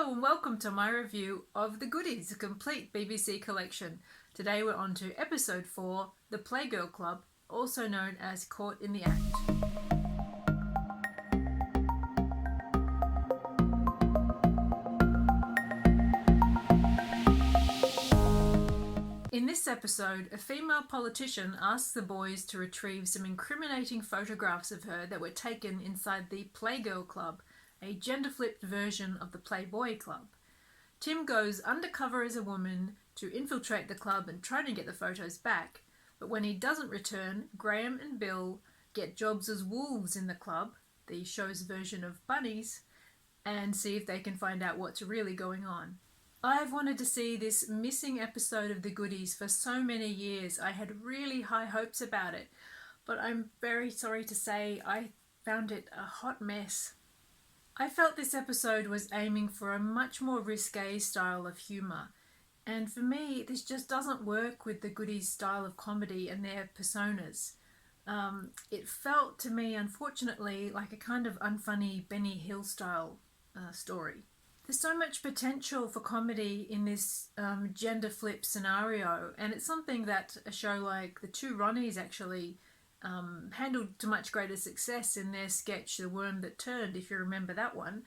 Hello and welcome to my review of The Goodies, a complete BBC collection. Today we're on to episode 4, The Playgirl Club, also known as Caught in the Act. In this episode, a female politician asks the boys to retrieve some incriminating photographs of her that were taken inside the Playgirl Club, a gender-flipped version of the Playboy Club. Tim goes undercover as a woman to infiltrate the club and try to get the photos back, but when he doesn't return, Graeme and Bill get jobs as wolves in the club, the show's version of bunnies, and see if they can find out what's really going on. I've wanted to see this missing episode of The Goodies for so many years. I had really high hopes about it, but I'm very sorry to say I found it a hot mess. I felt this episode was aiming for a much more risque style of humour, and for me this just doesn't work with The Goodies' style of comedy and their personas. It felt to me, unfortunately, like a kind of unfunny Benny Hill style story. There's so much potential for comedy in this gender flip scenario, and it's something that a show like The Two Ronnies actually handled to much greater success in their sketch The Worm That Turned, if you remember that one.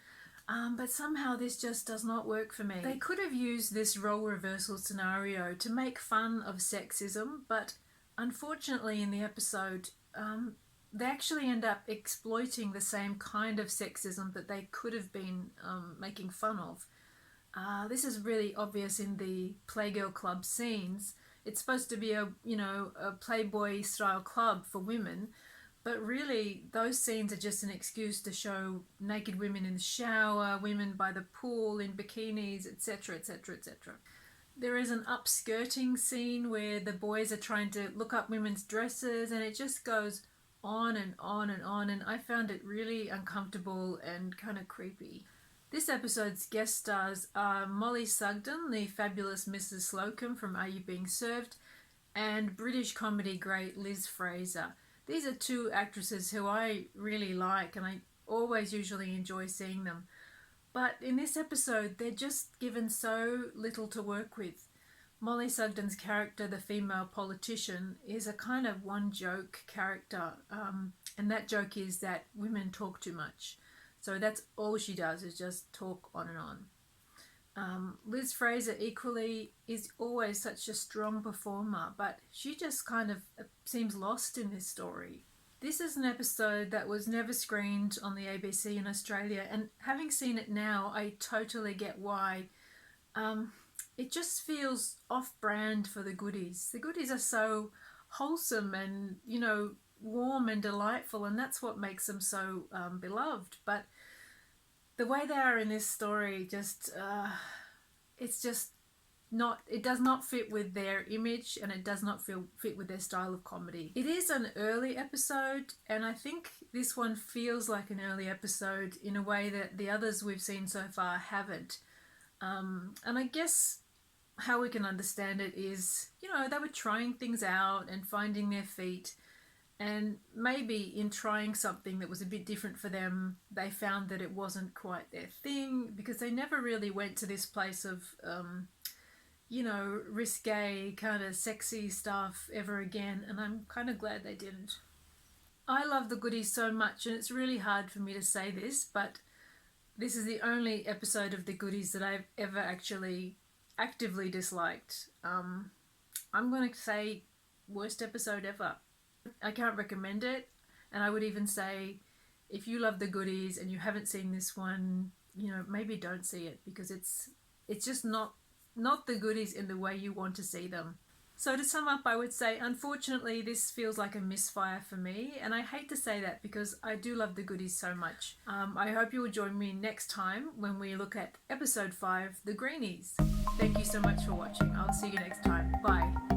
But somehow this just does not work for me. They could have used this role reversal scenario to make fun of sexism, but unfortunately in the episode they actually end up exploiting the same kind of sexism that they could have been making fun of. This is really obvious in the Playgirl Club scenes. It's supposed to be a Playboy style club for women, but really those scenes are just an excuse to show naked women in the shower, women by the pool in bikinis, etc, etc, etc. There is an upskirting scene where the boys are trying to look up women's dresses, and it just goes on and on and on, and I found it really uncomfortable and kind of creepy. This episode's guest stars are Mollie Sugden, the fabulous Mrs. Slocum from Are You Being Served, and British comedy great Liz Fraser. These are two actresses who I really like, and I always usually enjoy seeing them. But in this episode, they're just given so little to work with. Mollie Sugden's character, the female politician, is a kind of one-joke character, and that joke is that women talk too much. So that's all she does, is just talk on and on. Liz Fraser equally is always such a strong performer, but she just kind of seems lost in this story. This is an episode that was never screened on the ABC in Australia, and having seen it now, I totally get why. It just feels off-brand for The Goodies. The Goodies are so wholesome and, warm and delightful, and that's what makes them so beloved. But the way they are in this story just it's just not, it does not fit with their image, and it does not fit with their style of comedy. It is an early episode, and I think this one feels like an early episode in a way that the others we've seen so far haven't. And I guess how we can understand it is, they were trying things out and finding their feet, and maybe in trying something that was a bit different for them, they found that it wasn't quite their thing, because they never really went to this place of, risque, kind of sexy stuff ever again, and I'm kind of glad they didn't. I love The Goodies so much, and it's really hard for me to say this, but this is the only episode of The Goodies that I've ever actually actively disliked. I'm going to say worst episode ever. I can't recommend it, and I would even say if you love The Goodies and you haven't seen this one, maybe don't see it, because it's just not The Goodies in the way you want to see them. So to sum up, I would say unfortunately this feels like a misfire for me, and I hate to say that because I do love The Goodies so much. I hope you will join me next time when we look at episode 5, The Greenies. Thank you so much for watching. I'll see you next time. Bye.